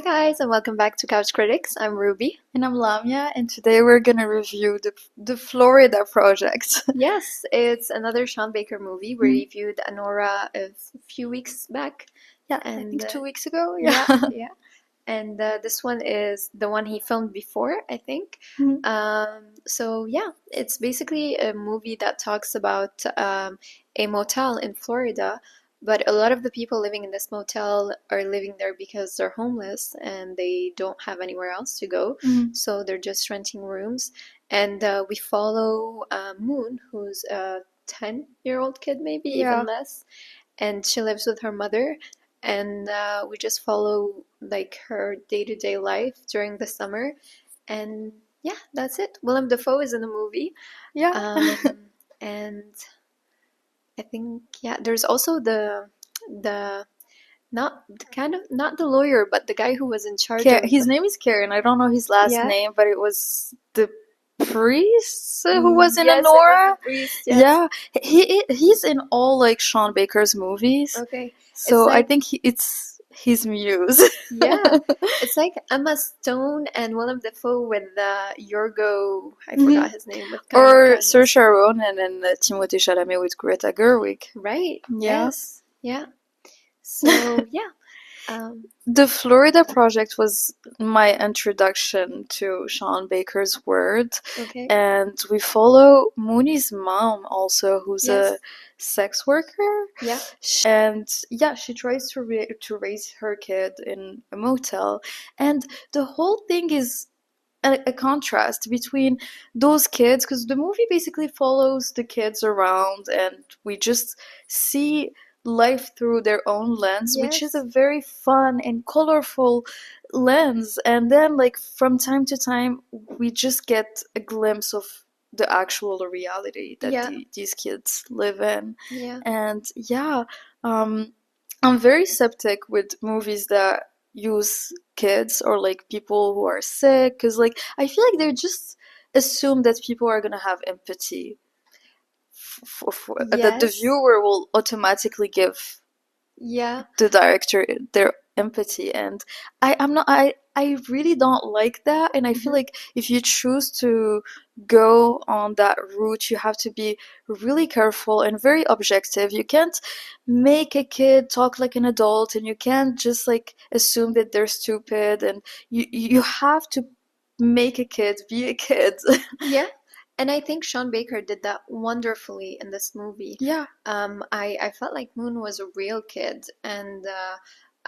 guys, and welcome back to Couch Critics. I'm Ruby. And I'm Lamia, and today we're gonna review the Florida Project. Yes, it's another Sean Baker movie. We reviewed Anora a few weeks back. Yeah, I think 2 weeks ago. Yeah. Yeah. And this one is the one he filmed before, I think. So yeah, it's basically a movie that talks about a motel in Florida, but a lot of the people living in this motel are living there because they're homeless and they don't have anywhere else to go. So they're just renting rooms. And we follow Moon, who's a 10-year-old kid, maybe Yeah. even less. And she lives with her mother. And we just follow like her day-to-day life during the summer. And yeah, that's it. Willem Dafoe is in the movie. Yeah. And I think there's also the not the lawyer, but the guy who was in charge of His name is Karen. I don't know his last Yeah. name, but it was the priest who was in Yes, it was Anora. the priest, yes. Yeah, he's in all like Sean Baker's movies. Okay. So I like- think it's his muse. Yeah, it's like Emma Stone and Willem Dafoe with Yorgo. I forgot his name. With Kind of Or Kindness. Saoirse Ronan and Timothée Chalamet with Greta Gerwig. Right. Yeah. Yes. Yeah. So yeah. The Florida Project was my introduction to Sean Baker's work, Okay. and we follow Mooney's mom also, who's Yes. a sex worker. Yeah. And yeah, she tries to raise her kid in a motel, and the whole thing is a contrast between those kids, because the movie basically follows the kids around, and we just see life through their own lens, which is Yes. a very fun and colorful lens. And then, like, from time to time, we just get a glimpse of the actual reality that Yeah. these kids live in. Yeah. And yeah, I'm very skeptic with movies that use kids or like people who are sick, because like I feel like they just assume that people are gonna have empathy, that the Yes. viewer will automatically give Yeah. the director their empathy, and I really don't like that. And I feel like if you choose to go on that route, you have to be really careful and very objective. You can't make a kid talk like an adult, and you can't just like assume that they're stupid, and you have to make a kid be a kid. Yeah. And I think Sean Baker did that wonderfully in this movie. Yeah. I felt like Moon was a real kid, and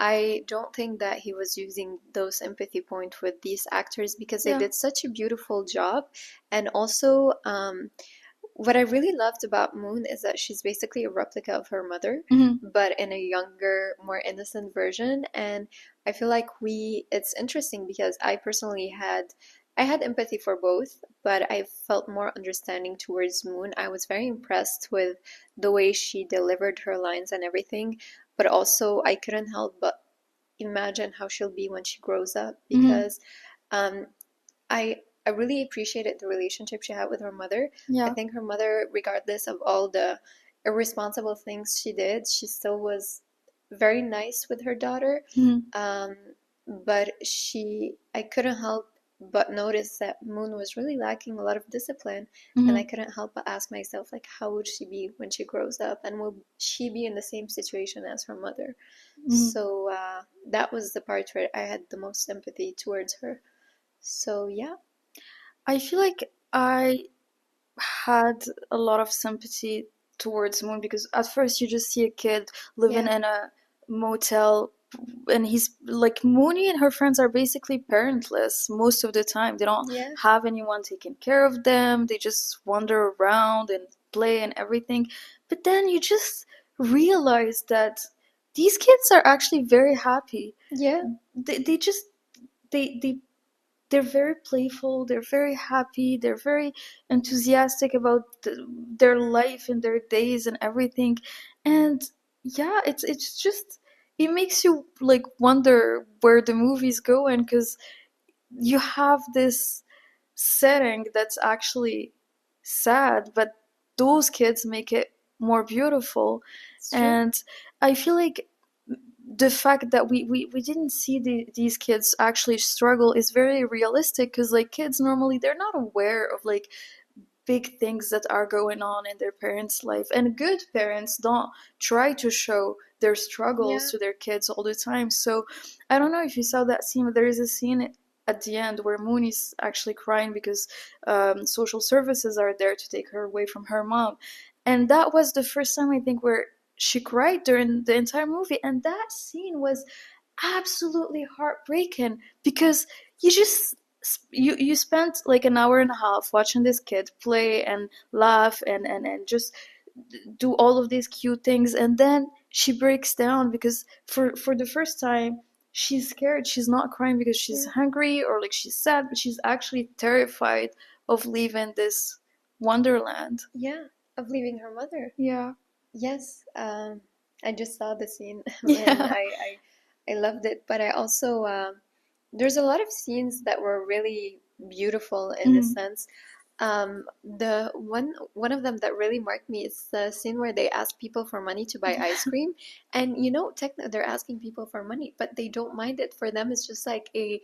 I don't think that he was using those empathy points with these actors because they Yeah. did such a beautiful job. And also, what I really loved about Moon is that she's basically a replica of her mother, but in a younger, more innocent version. And I feel like it's interesting because I personally I had empathy for both, but I felt more understanding towards Moon. I was very impressed with the way she delivered her lines and everything, but also I couldn't help but imagine how she'll be when she grows up because I really appreciated the relationship she had with her mother. Yeah. I think her mother, regardless of all the irresponsible things she did, she still was very nice with her daughter. But I couldn't help but notice that Moon was really lacking a lot of discipline, and I couldn't help but ask myself, like, how would she be when she grows up, and will she be in the same situation as her mother? So that was the part where I had the most sympathy towards her. So yeah. I feel like I had a lot of sympathy towards Moon because at first you just see a kid living Yeah. in a motel, and he's like, Mooney and her friends are basically parentless most of the time. They don't Yeah. have anyone taking care of them. They just wander around and play and everything. But then you just realize that these kids are actually very happy. Yeah. They they're very playful, they're very happy, they're very enthusiastic about their life and their days and everything. And yeah, it's just, it makes you like wonder where the movie's going, because you have this setting that's actually sad, but those kids make it more beautiful. It's true. And I feel like the fact that we didn't see these kids actually struggle is very realistic, because like kids normally they're not aware of like big things that are going on in their parents' life. And good parents don't try to show their struggles Yeah. to their kids all the time. So I don't know if you saw that scene, but there is a scene at the end where Mooney's actually crying because social services are there to take her away from her mom. And that was the first time I think where she cried during the entire movie. And that scene was absolutely heartbreaking, because you just you spent like an hour and a half watching this kid play and laugh and just do all of these cute things, and then she breaks down because for the first time she's scared. She's not crying because she's Yeah. hungry or like she's sad, but she's actually terrified of leaving this wonderland. Yeah, of leaving her mother. Yeah. Yes, I just saw the scene and Yeah. I loved it. But I also there's a lot of scenes that were really beautiful in the Mhm. sense. The one of them that really marked me is the scene where they ask people for money to buy ice Yeah. cream, and technically they're asking people for money, but they don't mind it. For them, it's just like a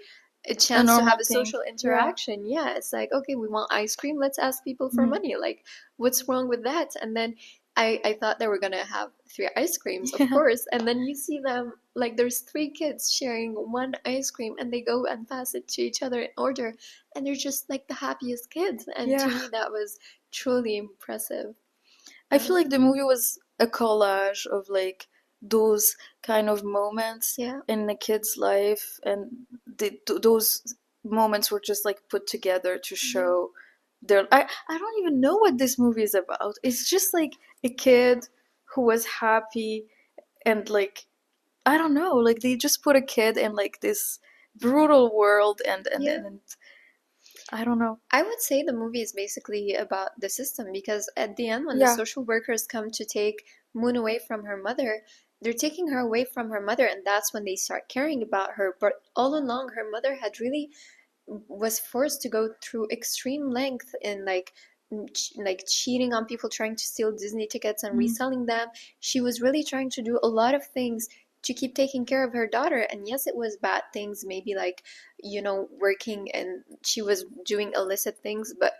A chance to have normal a thing. social Yeah. interaction. Yeah, it's like, okay, we want ice cream, let's ask people for Mhm. money. Like, what's wrong with that? And then I thought they were gonna have three ice creams, of Yeah. course, and then you see them like there's three kids sharing one ice cream, and they go and pass it to each other in order, and they're just like the happiest kids. And to Yeah. me, that was truly impressive. I feel Um, like the movie was a collage of like those kind of moments yeah, in a kid's life, and those moments were just like put together to yeah, show their. I don't even know what this movie is about. It's just like a kid who was happy, and like I don't know, like they just put a kid in like this brutal world, yeah. and I don't know. I would say the movie is basically about the system because at the end, when the Yeah. social workers come to take Moon away from her mother, they're taking her away from her mother, and that's when they start caring about her. But all along, her mother had really was forced to go through extreme length in like cheating on people, trying to steal Disney tickets and Mhm. reselling them. She was really trying to do a lot of things to keep taking care of her daughter. And yes, it was bad things, maybe like, working, and she was doing illicit things, but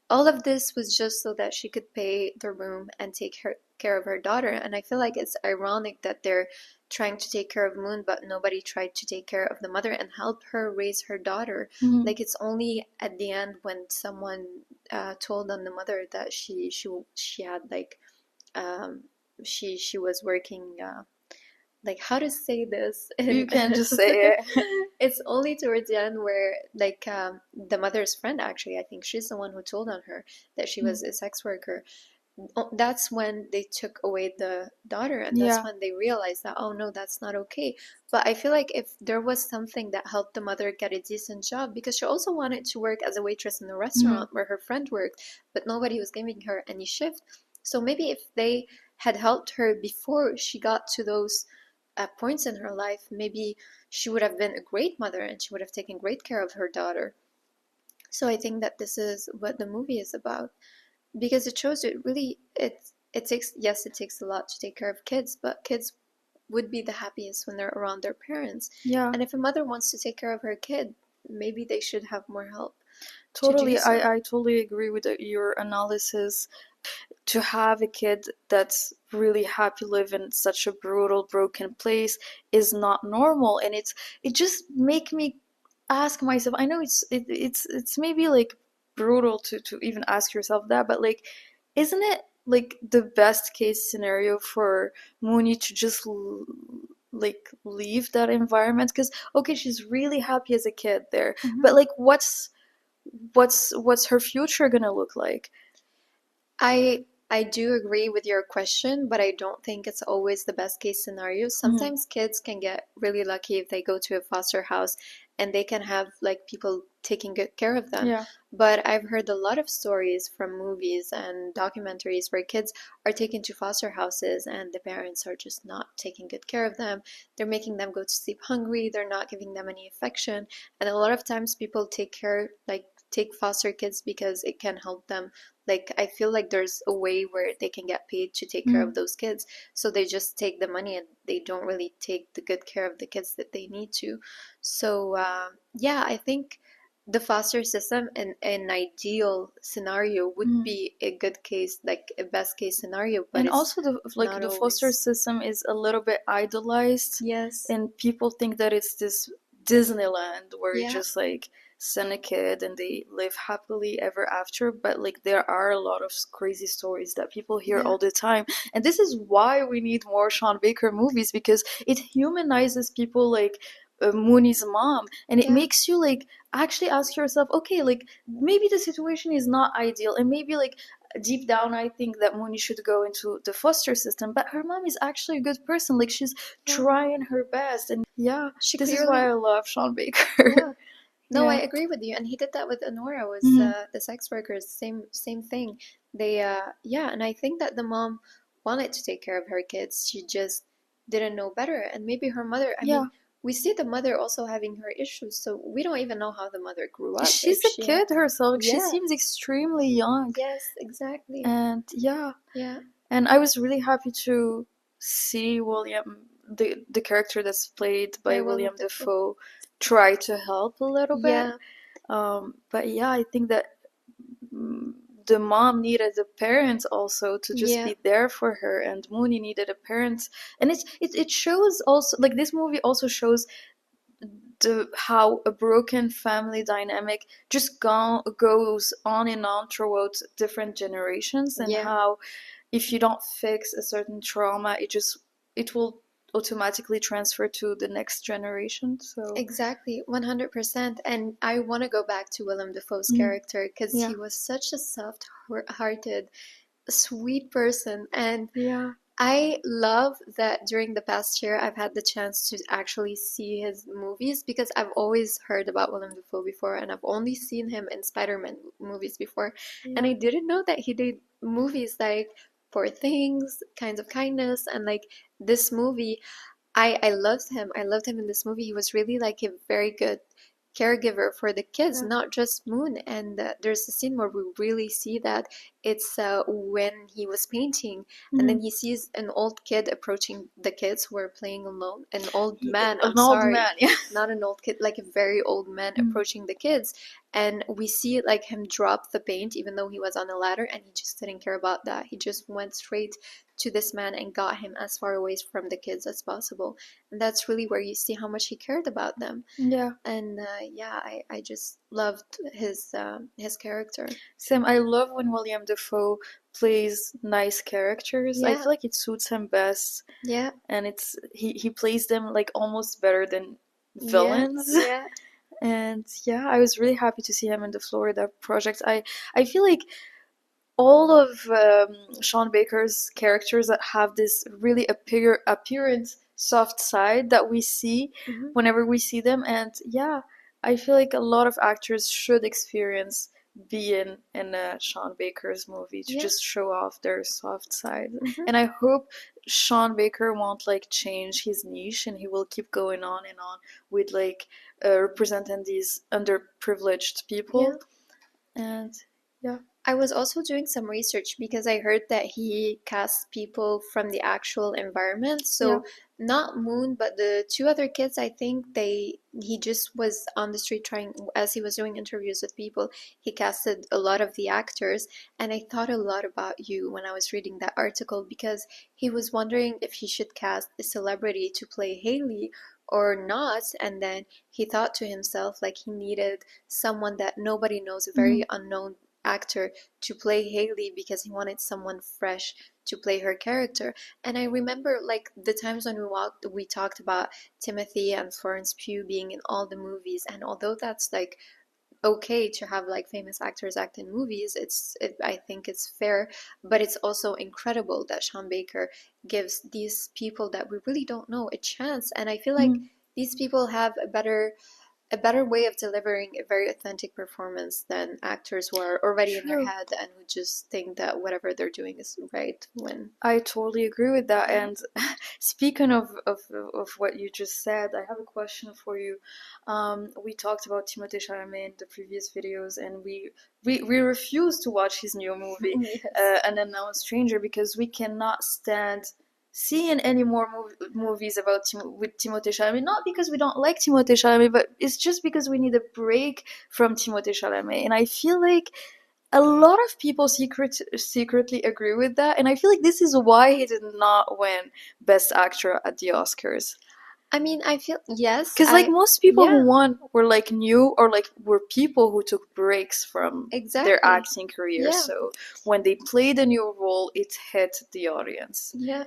all of this was just so that she could pay the room and take care of her daughter. And I feel like it's ironic that they're trying to take care of Moon, but nobody tried to take care of the mother and help her raise her daughter. Mhm. Like, it's only at the end when someone told on the mother that she had like um, she was working. Like, how to say this, You and can just say it. it's only towards the end where like the mother's friend, actually I think she's the one who told on her that she was a sex worker. That's when they took away the daughter, and that's Yeah. when they realized that, oh no, that's not okay. But I feel like if there was something that helped the mother get a decent job, because she also wanted to work as a waitress in the Mhm. restaurant where her friend worked, but nobody was giving her any shift. So maybe if they had helped her before she got to those points in her life, maybe she would have been a great mother and she would have taken great care of her daughter. So I think that this is what the movie is about, because it shows it really it takes, yes, it takes a lot to take care of kids, but kids would be the happiest when they're around their parents. Yeah. And if a mother wants to take care of her kid, maybe they should have more help to do Totally, so. I totally agree with your analysis. To have a kid that's really happy live in such a brutal, broken place is not normal, and it just make me ask myself. I know it's maybe like brutal to even ask yourself that, but like, isn't it like the best case scenario for Mooney to just like leave that environment? Because okay, she's really happy as a kid there, but Mhm. like, what's her future gonna look like? I do agree with your question, but I don't think it's always the best case scenario. Mhm. Sometimes kids can get really lucky if they go to a foster house and they can have like people taking good care of them. Yeah. But I've heard a lot of stories from movies and documentaries where kids are taken to foster houses and the parents are just not taking good care of them. They're making them go to sleep hungry, they're not giving them any affection, and a lot of times people take care like take foster kids because it can help them. Like, I feel like there's a way where they can get paid to take care of those kids. So they just take the money and they don't really take the good care of the kids that they need to. So, yeah, I think the foster system in an ideal scenario would be a good case, like a best case scenario, but And it's also not the foster always. system is a little bit idolized, Yes. and people think that it's this Disneyland where you Yeah. just like send a kid and they live happily ever after. But like there are a lot of crazy stories that people hear Yeah. all the time, and this is why we need more Sean Baker movies, because it humanizes people like Mooney's mom, and it Yeah. makes you like actually ask yourself, okay, like maybe the situation is not ideal, and maybe like deep down I think that Mooney should go into the foster system, but her mom is actually a good person, like she's Yeah. trying her best. And yeah, She this is why I clearly, love Sean Baker. yeah. No, I Yeah. agree with you. And he did that with Honora, was Hmm. the sex workers, same thing. They yeah, and I think that the mom wanted to take care of her kids. She just didn't know better. And maybe her mother, I Yeah, mean, we see the mother also having her issues, so we don't even know how the mother grew up if she's a she had. kid herself, like, she Yeah. seems extremely young. Yes, exactly. And yeah, Yeah. and I was really happy to see William, the character that's played by By Willem William Dafoe. Dafoe, try to help a little bit. Yeah. But yeah, I think that the mom needed the parents also to just Yeah. be there for her, and Mooney needed a parent. And it shows also, like, this movie also shows the how a broken family dynamic just goes on and on throughout different generations, and Yeah. how if you don't fix a certain trauma, it will automatically transfer to the next generation. So Exactly, 100%. And I want to go back to Willem Dafoe's mm, character because yeah, he was such a soft-hearted, sweet person. And yeah, I love that during the past year I've had the chance to actually see his movies because I've always heard about Willem Dafoe before and I've only seen him in Spider-Man movies before. And yeah. I didn't know that he did movies like Poor Things, Kinds of Kindness, and like this movie. I loved him. I loved him in this movie. He was really like a very good caregiver for the kids, Yeah. not just Moon. And there's a scene where we really see that. It's when he was painting, and then Mm. he sees an old kid approaching the kids who are playing alone. An old man, I'm An old sorry, man, yeah. not an old kid, like a very old man Mm. approaching the kids. And we see like him drop the paint, even though he was on a ladder, and he just didn't care about that. He just went straight to this man and got him as far away from the kids as possible. And that's really where you see how much he cared about them. Yeah. And yeah, I just loved his character. Sam, I love when William Dafoe plays nice characters. I Yeah, feel like it suits him best, yeah, and he plays them like almost better than yeah, villains. yeah, And yeah, I was really happy to see him in the Florida project. I feel like all of Sean Baker's characters that have this really apparent soft side that we see hmm, whenever we see them. And yeah, I feel like a lot of actors should experience being in a Sean Baker's movie to yeah, just show off their soft side. hmm, And I hope Sean Baker won't like change his niche, and he will keep going on and on with like representing these underprivileged yeah. people. And yeah. I was also doing some research because I heard that he cast people from the actual environment. Yeah. So not Moon, but the two other kids, I think he just was on the street trying as he was doing interviews with people, he casted a lot of the actors. And I thought a lot about you when I was reading that article because he was wondering if he should cast a celebrity to play Haley or not. And then he thought to himself like he needed someone that nobody knows, a Mhm. very unknown actor to play Haley because he wanted someone fresh to play her character. And I remember like the times when we talked about Timothy and Florence Pugh being in all the movies, and although that's like okay to have like famous actors act in movies, I think it's fair, but it's also incredible that Sean Baker gives these people that we really don't know a chance. And I feel like Mhm. these people have a better a better way of delivering a very authentic performance than actors who are already in their True. head and who just think that whatever they're doing is right when I totally agree with that. And speaking of what you just said, I have a question for you. We talked about Timothée Chalamet in the previous videos, and we refused to watch his new movie, yes. An Unknown Stranger, because we cannot stand seeing any more movies about with Timothée Chalamet. Not because we don't like Timothée Chalamet, but it's just because we need a break from Timothée Chalamet. And I feel like a lot of people secretly agree with that, and I feel like this is why he did not win Best Actor at the Oscars. I mean, I feel yes, Because like most people who yeah, won were like new, or like were people who took breaks from their exactly. acting career. Yeah, So when they played a new role, it hit the audience. yeah.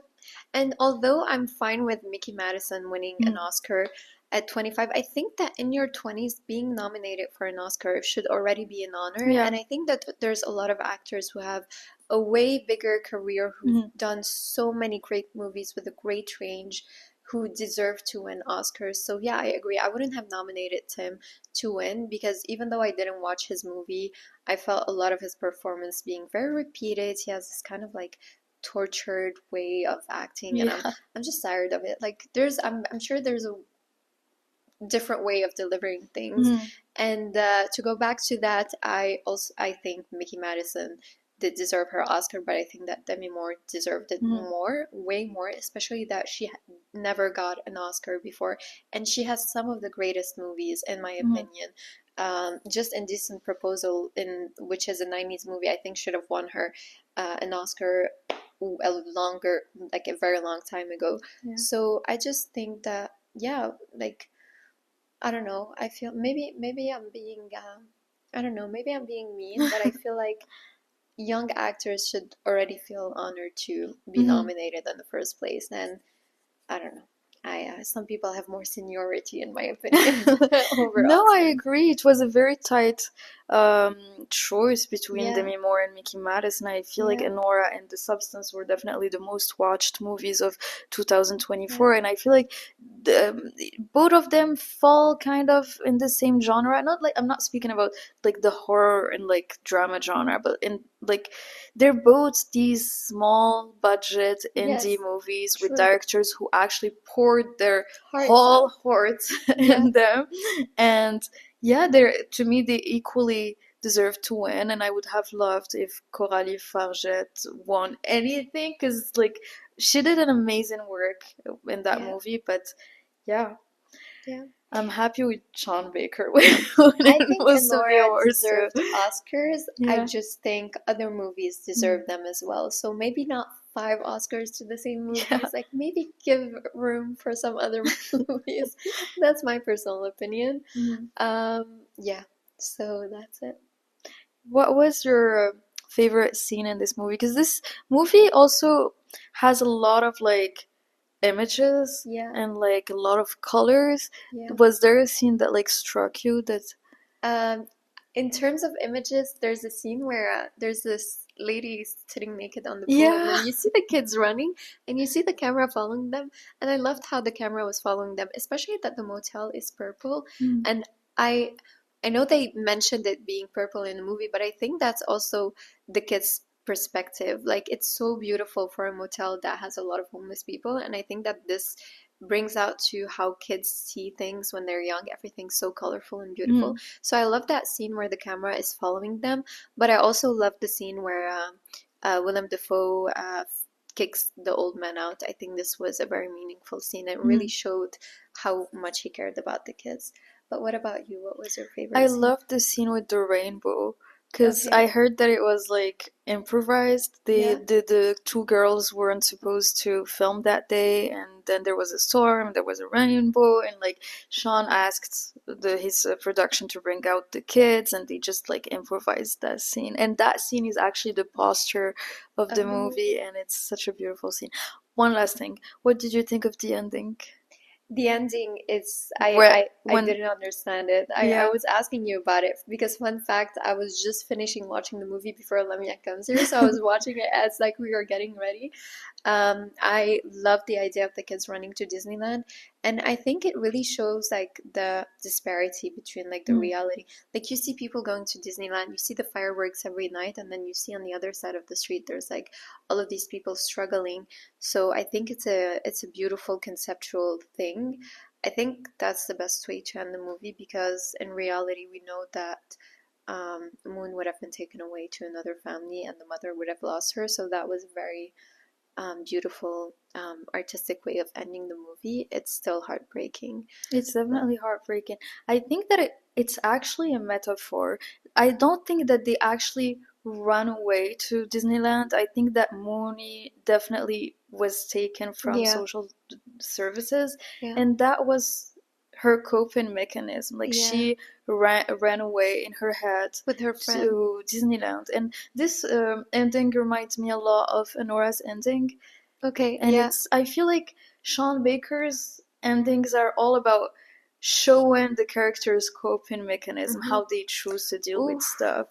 And although I'm fine with Mickey Madison winning an Mm. Oscar at 25, I think that in your 20s, being nominated for an Oscar should already be an honor. Yeah. And I think that there's a lot of actors who have a way bigger career, who've Mhm. done so many great movies with a great range, who deserve to win Oscars. So yeah, I agree. I wouldn't have nominated Tim to win because even though I didn't watch his movie, I felt a lot of his performance being very repeated. He has this kind of like tortured way of acting, and I'm Yeah. I'm just tired of it. Like I'm sure there's a different way of delivering things. Mhm. And to go back to that, I think Mickey Madison did deserve her Oscar, but I think that Demi Moore deserved it Mhm. more, way more, especially that she never got an Oscar before, and she has some of the greatest movies, in my Mhm. opinion. Just Indecent Proposal, in which is a 90s movie, I think should have won her an Oscar a longer, like a very long time ago. Yeah. So I just think that, yeah, like I don't know. I feel maybe I'm being I don't know, maybe I'm being mean, but I feel like young actors should already feel honored to be Mhm. nominated in the first place. And I don't know. I some people have more seniority, in my opinion, over No, I Oscars. agree. It was a very tight um, choice between Yeah, Demi Moore and Mickey Madison. I feel like yeah, Enora and The Substance were definitely the most watched movies of yeah. 2024, and I feel like both of them fall kind of in the same genre. Not like I'm not speaking about like the horror and like drama genre, Mhm. but in like they're both these small budget indie Yes, movies with true. directors who actually poured their Hearts whole out. heart Yeah, in them. And yeah, they're to me they equally deserve to win, and I would have loved if Coralie Farget won anything, because like she did an amazing work in that yeah, movie. But yeah, yeah. I'm happy with Sean Baker winning I think most of the Enora awards. So deserved Oscars. I yeah. just think other movies Mm. deserve them as well. So maybe not five Oscars to the same Yeah. movies. Like maybe give room for some other movies. That's my personal opinion. Mhm. Yeah. So that's it. What was your favorite scene in this movie? Because this movie also has a lot of like images Yeah. and like a lot of colors. Yeah. Was there a scene that like struck you that Um, in terms of images, there's a scene where there's this lady sitting naked on the pool, and yeah. then you see the kids running, and you see the camera following them. And I loved how the camera was following them, especially that the motel is purple. Mm. And I, I know they mentioned it being purple in the movie, but I think that's also the kids' perspective. Like it's so beautiful for a motel that has a lot of homeless people, and I think that this brings out to how kids see things when they're young. Everything's so colorful and beautiful. Mm. So I love that scene where the camera is following them, but I also love the scene where Willem Dafoe kicks the old man out. I think this was a very meaningful scene. It really Mm. showed how much he cared about the kids. But what about you? What was your I favorite scene? love the scene with the rainbow because Okay, I heard that it was like improvised. yeah. The two girls weren't supposed to film that day, and then there was a storm, there was a rainbow, and like Sean asked his production to bring out the kids, and they just like improvised that scene. And that scene is actually the posture of the Of the movie, movie. and it's such a beautiful scene. One last thing, what did you think of the ending? The ending is Where I when didn't understand it. I yeah. was asking you about it because fun fact, I was just finishing watching the movie before Lemia comes here, so I was watching it as like we were getting ready. I love the idea of the kids running to Disneyland, And I think it really shows like the disparity between like the Mm. reality. Like you see people going to Disneyland, you see the fireworks every night, and then you see on the other side of the street there's like all of these people struggling. So I think it's a beautiful conceptual thing. I think that's the best way to end the movie because in reality we know that Moon would have been taken away to another family and the mother would have lost her. So that was very beautiful artistic way of ending the movie. It's still heartbreaking. It's definitely heartbreaking. I think that it's actually a metaphor. I don't think that they actually run away to Disneyland. I think that Mooney definitely was taken from Yeah, social services, yeah, and that was her coping mechanism. Like yeah. she ran away in her head With her friend. to Disneyland, and this ending reminds me a lot of Honora's ending. Okay, And yeah. it's I feel like Sean Baker's endings are all about showing the characters' coping mechanism, Mm-hmm. how they choose to deal with Oof. stuff.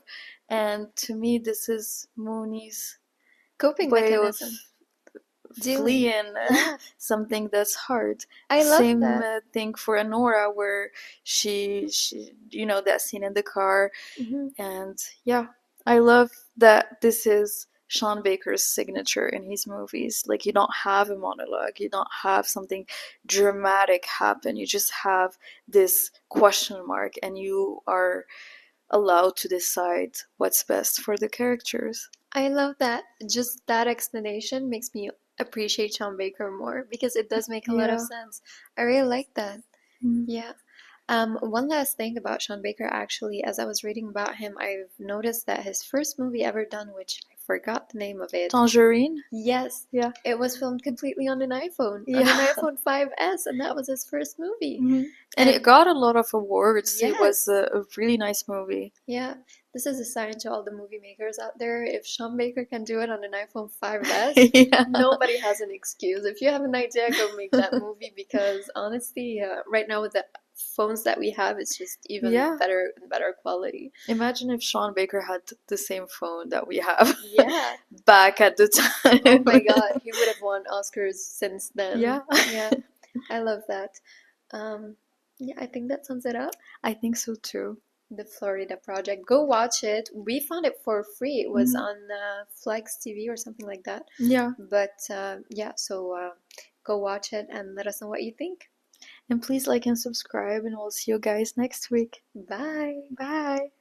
And to me, this is Mooney's Coping way of mechanism. Dealing. fleeing Yeah. something that's hard. I love Same that. thing for Anora, where she, that scene in the car. Mm-hmm. And yeah, I love that this is Sean Baker's signature in his movies. Like, you don't have a monologue, you don't have something dramatic happen, you just have this question mark, and you are allowed to decide what's best for the characters. I love that. Just that explanation makes me appreciate Sean Baker more because it does make a lot of Yeah. sense. I really like that. Mm. Yeah. One last thing about Sean Baker, actually, as I was reading about him, I've noticed that his first movie ever done, which I forgot the name of it. Tangerine? Yes, Yeah. it was filmed completely on an iPhone, on an Yeah. iPhone 5S, and that was his first movie. Mhm. And it And got a lot of awards. It was yes, a really nice movie. yeah, this is a sign to all the movie makers out there. If Sean Baker can do it on an iPhone 5S, Yeah. nobody has an excuse. If you have an idea, go make that movie because honestly, right now with the phones that we have, it's just even Yeah. better and better quality. Imagine if Sean Baker had the same phone that we have Yeah. back at the Oh my time. God, he would have won Oscars since then. Yeah. Yeah, I love that. Um, yeah, I think that sums it up. I think so too. The Florida Project. Go watch it. We found it for free. It was Mhm. on Flex TV or something like that. Yeah. But yeah, so go watch it and let us know what you think. And please like and subscribe, and we'll see you guys next week. Bye. Bye.